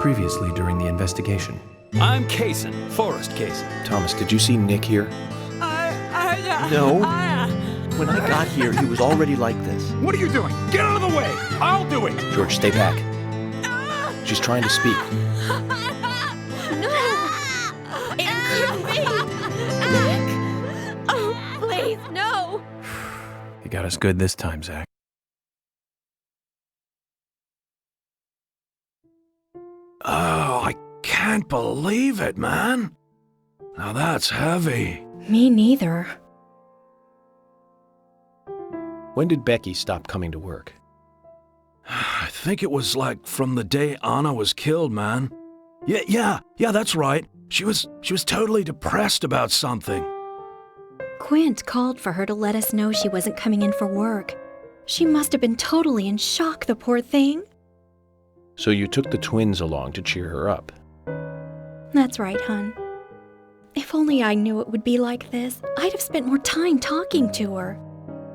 Previously during the investigation. I'm Kaysen, Forrest Kaysen. Thomas, did you see Nick here? No. When I got here, he was already like this. What are you doing? Get out of the way! I'll do it! George, stay back. She's trying to speak. No! It couldn't be! Nick! Oh, please, no! You got us good this time, Zach. Oh, I can't believe it, man. Now that's heavy. Me neither. When did Becky stop coming to work? I think it was like from the day Anna was killed, man. Yeah, that's right. She was totally depressed about something. Quint called for her to let us know she wasn't coming in for work. She must have been totally in shock, the poor thing. So you took the twins along to cheer her up. That's right, hon. If only I knew it would be like this, I'd have spent more time talking to her.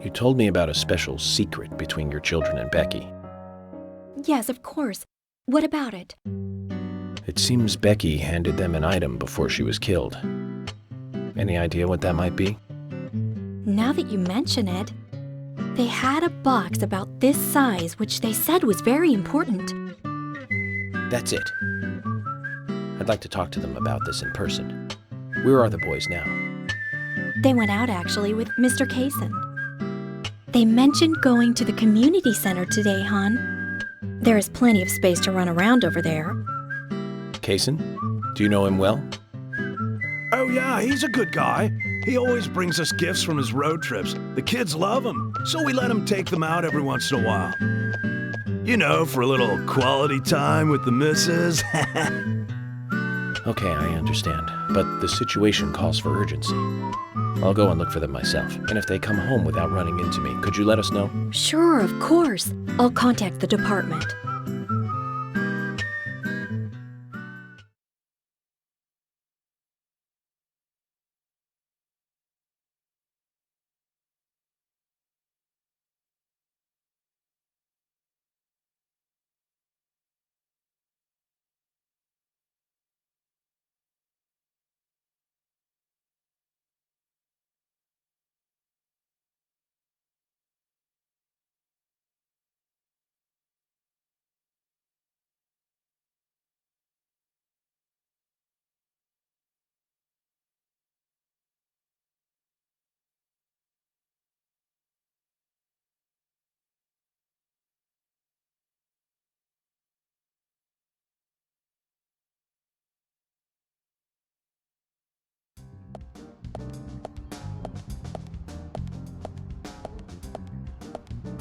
You told me about a special secret between your children and Becky. Yes, of course. What about it? It seems Becky handed them an item before she was killed. Any idea what that might be? Now that you mention it, they had a box about this size which they said was very important. That's it. I'd like to talk to them about this in person. Where are the boys now? They went out, actually, with Mr. Kaysen. They mentioned going to the community center today, hon. There is plenty of space to run around over there. Kaysen? Do you know him well? Oh yeah, he's a good guy. He always brings us gifts from his road trips. The kids love him, so we let him take them out every once in a while. You know, for a little quality time with the missus. Okay, I understand. But the situation calls for urgency. I'll go and look for them myself. And if they come home without running into me, could you let us know? Sure, of course. I'll contact the department.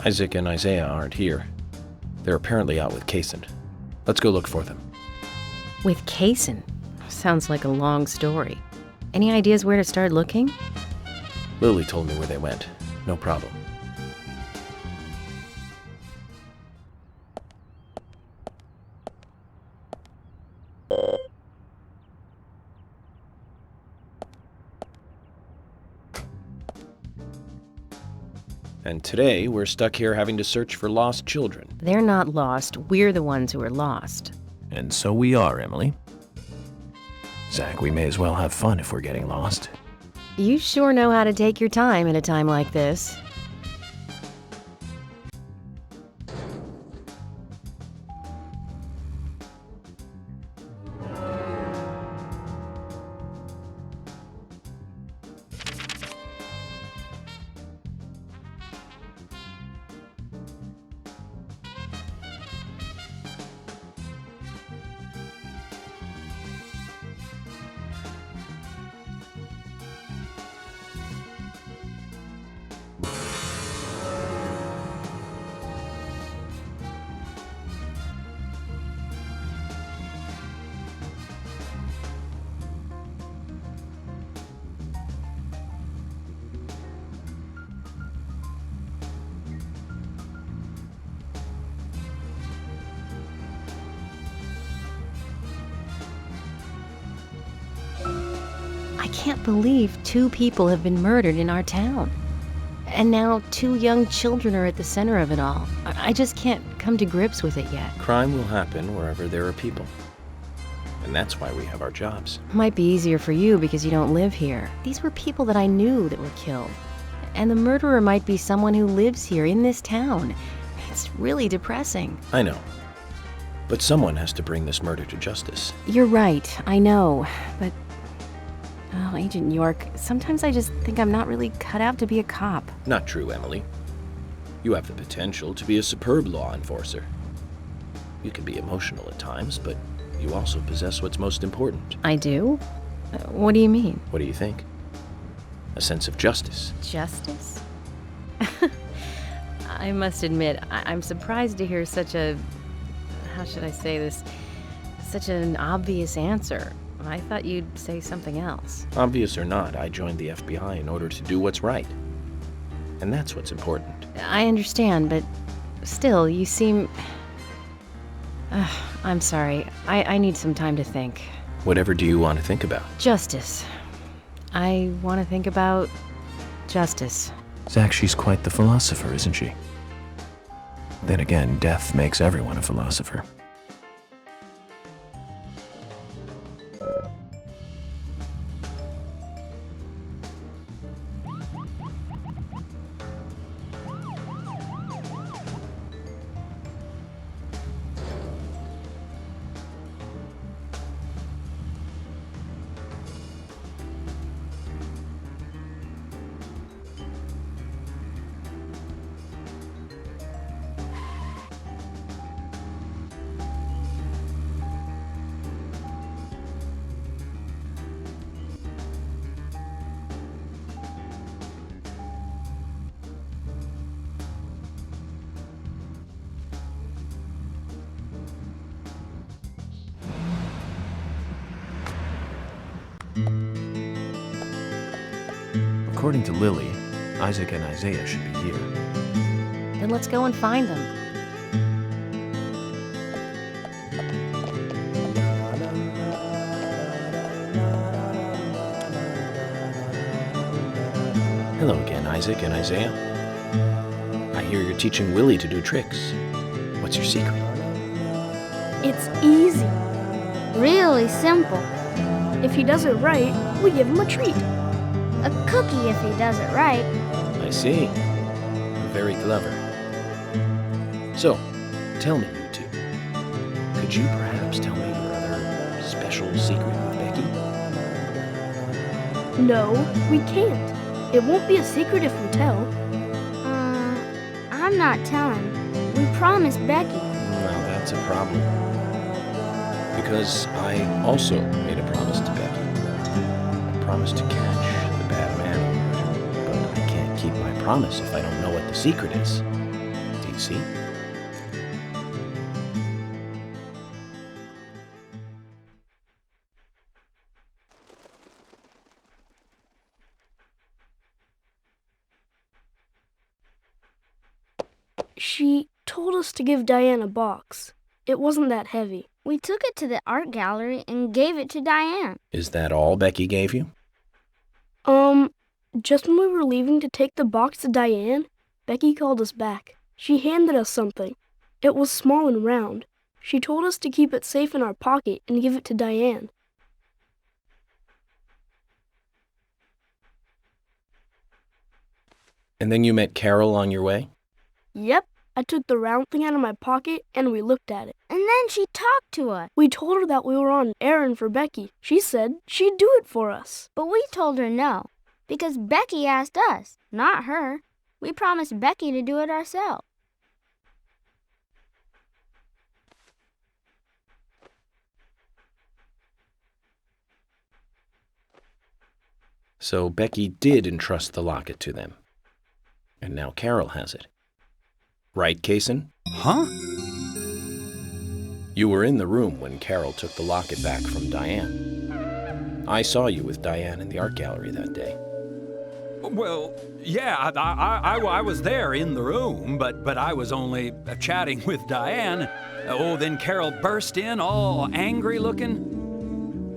Isaac and Isaiah aren't here. They're apparently out with Kaysen. Let's go look for them. With Kaysen? Sounds like a long story. Any ideas where to start looking? Lily told me where they went. No problem. And today, we're stuck here having to search for lost children. They're not lost. We're the ones who are lost. And so we are, Emily. Zach, we may as well have fun if we're getting lost. You sure know how to take your time at a time like this. I can't believe 2 people have been murdered in our town. And now 2 young children are at the center of it all. I just can't come to grips with it yet. Crime will happen wherever there are people. And that's why we have our jobs. Might be easier for you because you don't live here. These were people that I knew that were killed. And the murderer might be someone who lives here in this town. It's really depressing. I know. But someone has to bring this murder to justice. You're right, I know. But, oh, Agent York, sometimes I just think I'm not really cut out to be a cop. Not true, Emily. You have the potential to be a superb law enforcer. You can be emotional at times, but you also possess what's most important. I do? What do you mean? What do you think? A sense of justice. Justice? I must admit, I'm surprised to hear such a... how should I say this? Such an obvious answer. I thought you'd say something else. Obvious or not, I joined the FBI in order to do what's right. And that's what's important. I understand, but still, you seem... I'm sorry. I need some time to think. Whatever do you want to think about? Justice. I want to think about justice. Zach, she's quite the philosopher, isn't she? Then again, death makes everyone a philosopher. According to Lily, Isaac and Isaiah should be here. Then let's go and find them. Hello again, Isaac and Isaiah. I hear you're teaching Willie to do tricks. What's your secret? It's easy. Really simple. If he does it right, we give him a treat. A cookie if he does it right. I see. Very clever. So, tell me, you two. Could you perhaps tell me your other special secret with Becky? No, we can't. It won't be a secret if we tell. I'm not telling. We promised Becky. Well, that's a problem. Because I also made a promise to Becky. I promised to catch the bad man, but I can't keep my promise if I don't know what the secret is. Do you see? She told us to give Diane a box. It wasn't that heavy. We took it to the art gallery and gave it to Diane. Is that all Becky gave you? Just when we were leaving to take the box to Diane, Becky called us back. She handed us something. It was small and round. She told us to keep it safe in our pocket and give it to Diane. And then you met Carol on your way? Yep, I took the round thing out of my pocket and we looked at it. And then she talked to us. We told her that we were on an errand for Becky. She said she'd do it for us. But we told her no, because Becky asked us, not her. We promised Becky to do it ourselves. So Becky did entrust the locket to them. And now Carol has it. Right, Kaysen? Huh? You were in the room when Carol took the locket back from Diane. I saw you with Diane in the art gallery that day. Well, yeah, I was there in the room, but I was only chatting with Diane. Oh, then Carol burst in, all angry looking.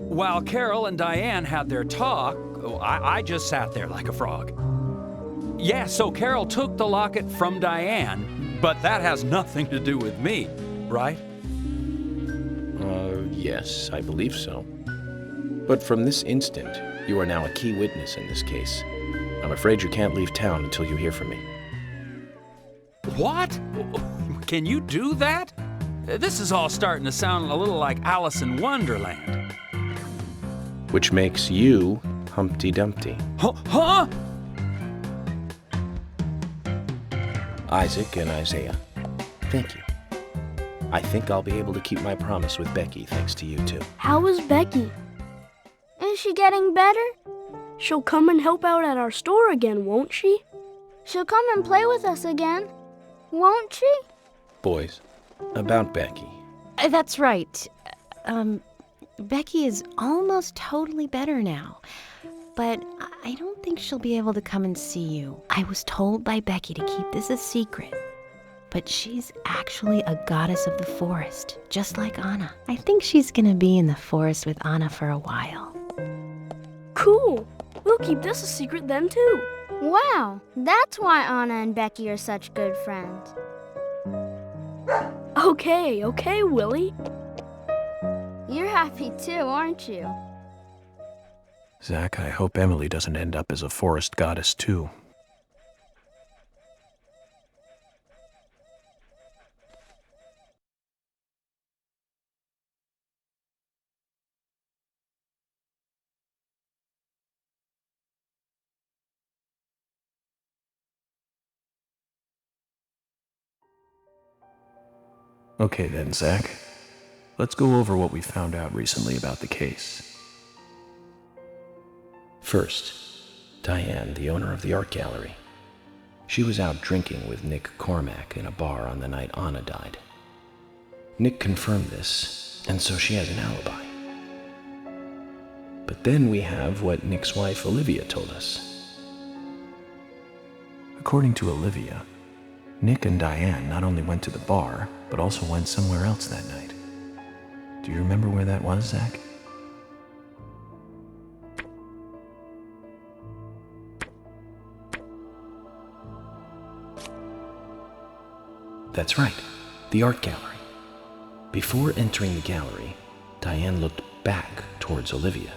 While Carol and Diane had their talk, I just sat there like a frog. Yeah, so Carol took the locket from Diane, But that has nothing to do with me, right? Yes, I believe so. But from this instant, you are now a key witness in this case. I'm afraid you can't leave town until you hear from me. What? Can you do that? This is all starting to sound a little like Alice in Wonderland. Which makes you Humpty Dumpty. Huh? Isaac and Isaiah, thank you. I think I'll be able to keep my promise with Becky thanks to you two. How is Becky? Is she getting better? She'll come and help out at our store again, won't she? She'll come and play with us again, won't she? Boys, about Becky. That's right. Becky is almost totally better now. But I don't think she'll be able to come and see you. I was told by Becky to keep this a secret. But she's actually a goddess of the forest, just like Anna. I think she's gonna be in the forest with Anna for a while. Cool. We'll keep this a secret then, too. Wow, that's why Anna and Becky are such good friends. Okay, Willie. You're happy too, aren't you? Zach, I hope Emily doesn't end up as a forest goddess, too. Okay then, Zach. Let's go over what we found out recently about the case. First, Diane, the owner of the art gallery. She was out drinking with Nick Cormack in a bar on the night Anna died. Nick confirmed this, and so she has an alibi. But then we have what Nick's wife Olivia told us. According to Olivia, Nick and Diane not only went to the bar, but also went somewhere else that night. Do you remember where that was, Zach? That's right, the art gallery. Before entering the gallery, Diane looked back towards Olivia,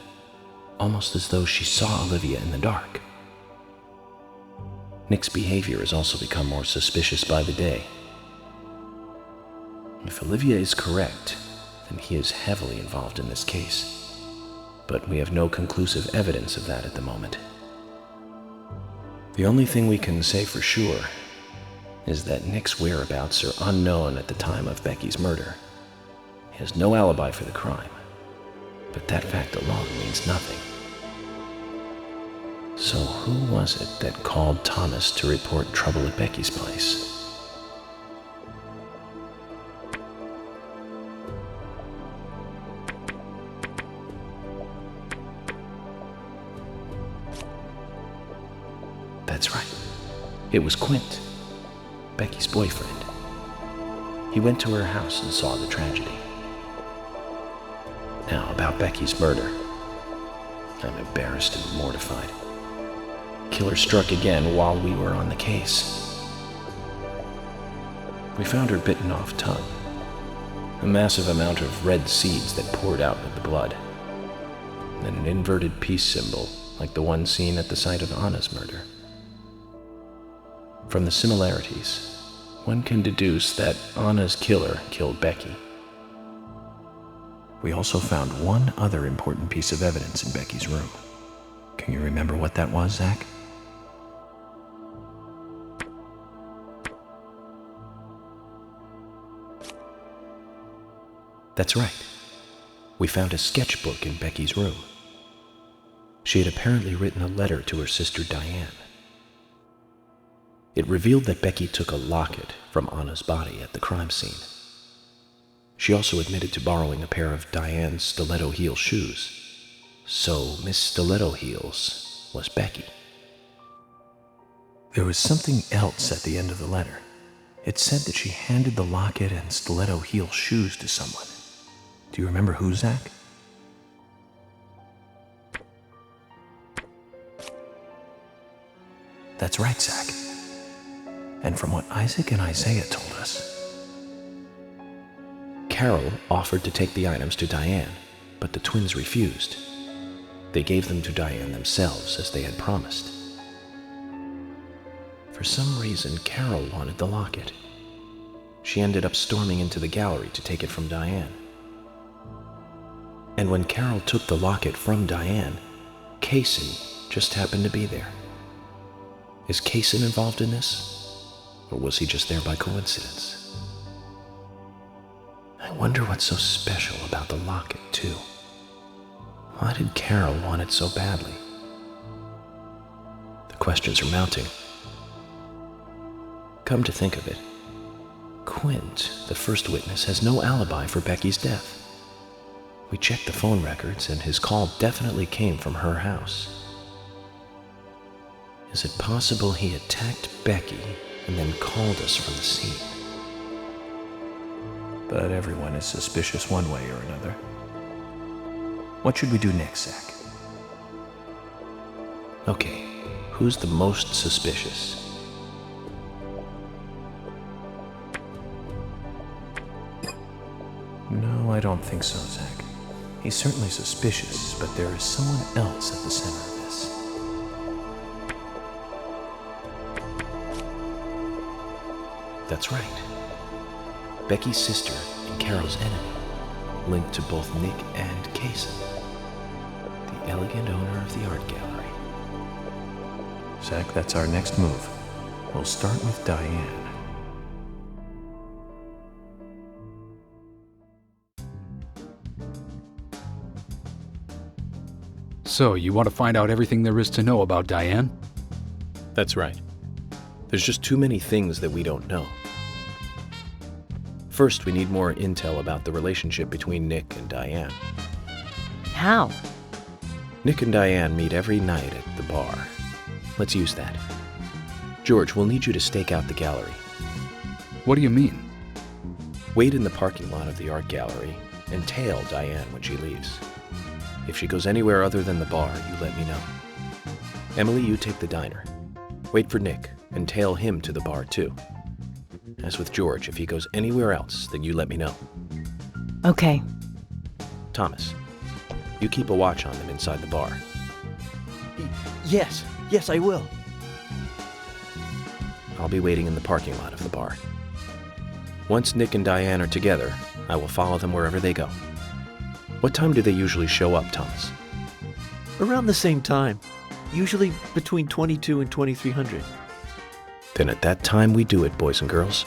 almost as though she saw Olivia in the dark. Nick's behavior has also become more suspicious by the day. If Olivia is correct, then he is heavily involved in this case. But we have no conclusive evidence of that at the moment. The only thing we can say for sure is that Nick's whereabouts are unknown at the time of Becky's murder. He has no alibi for the crime, but that fact alone means nothing. So who was it that called Thomas to report trouble at Becky's place? That's right. It was Quint, Becky's boyfriend. He went to her house and saw the tragedy. Now, about Becky's murder. I'm embarrassed and mortified. Killer struck again while we were on the case. We found her bitten off tongue. A massive amount of red seeds that poured out with the blood. And an inverted peace symbol like the one seen at the site of Anna's murder. From the similarities, one can deduce that Anna's killer killed Becky. We also found one other important piece of evidence in Becky's room. Can you remember what that was, Zach? That's right. We found a sketchbook in Becky's room. She had apparently written a letter to her sister Diane. It revealed that Becky took a locket from Anna's body at the crime scene. She also admitted to borrowing a pair of Diane's stiletto heel shoes. So Miss Stiletto Heels was Becky. There was something else at the end of the letter. It said that she handed the locket and stiletto heel shoes to someone. Do you remember who, Zach? That's right, Zach. And from what Isaac and Isaiah told us, Carol offered to take the items to Diane, but the twins refused. They gave them to Diane themselves, as they had promised. For some reason, Carol wanted the locket. She ended up storming into the gallery to take it from Diane. And when Carol took the locket from Diane, Kaysen just happened to be there. Is Kaysen involved in this? Or was he just there by coincidence? I wonder what's so special about the locket, too. Why did Carol want it so badly? The questions are mounting. Come to think of it, Quint, the first witness, has no alibi for Becky's death. We checked the phone records, and his call definitely came from her house. Is it possible he attacked Becky and then called us from the scene? But everyone is suspicious one way or another. What should we do next, Zach? Okay, who's the most suspicious? No, I don't think so, Zach. He's certainly suspicious, but there is someone else at the center of this. That's right. Becky's sister and Carol's enemy, linked to both Nick and Kaysen, the elegant owner of the art gallery. Zach, that's our next move. We'll start with Diane. So, you want to find out everything there is to know about Diane? That's right. There's just too many things that we don't know. First, we need more intel about the relationship between Nick and Diane. How? Nick and Diane meet every night at the bar. Let's use that. George, we'll need you to stake out the gallery. What do you mean? Wait in the parking lot of the art gallery and tail Diane when she leaves. If she goes anywhere other than the bar, you let me know. Emily, you take the diner. Wait for Nick and tail him to the bar too. As with George, if he goes anywhere else, then you let me know. Okay. Thomas, you keep a watch on them inside the bar. Yes, I will. I'll be waiting in the parking lot of the bar. Once Nick and Diane are together, I will follow them wherever they go. What time do they usually show up, Thomas? Around the same time. Usually between 22 and 2300. Then at that time we do it, boys and girls.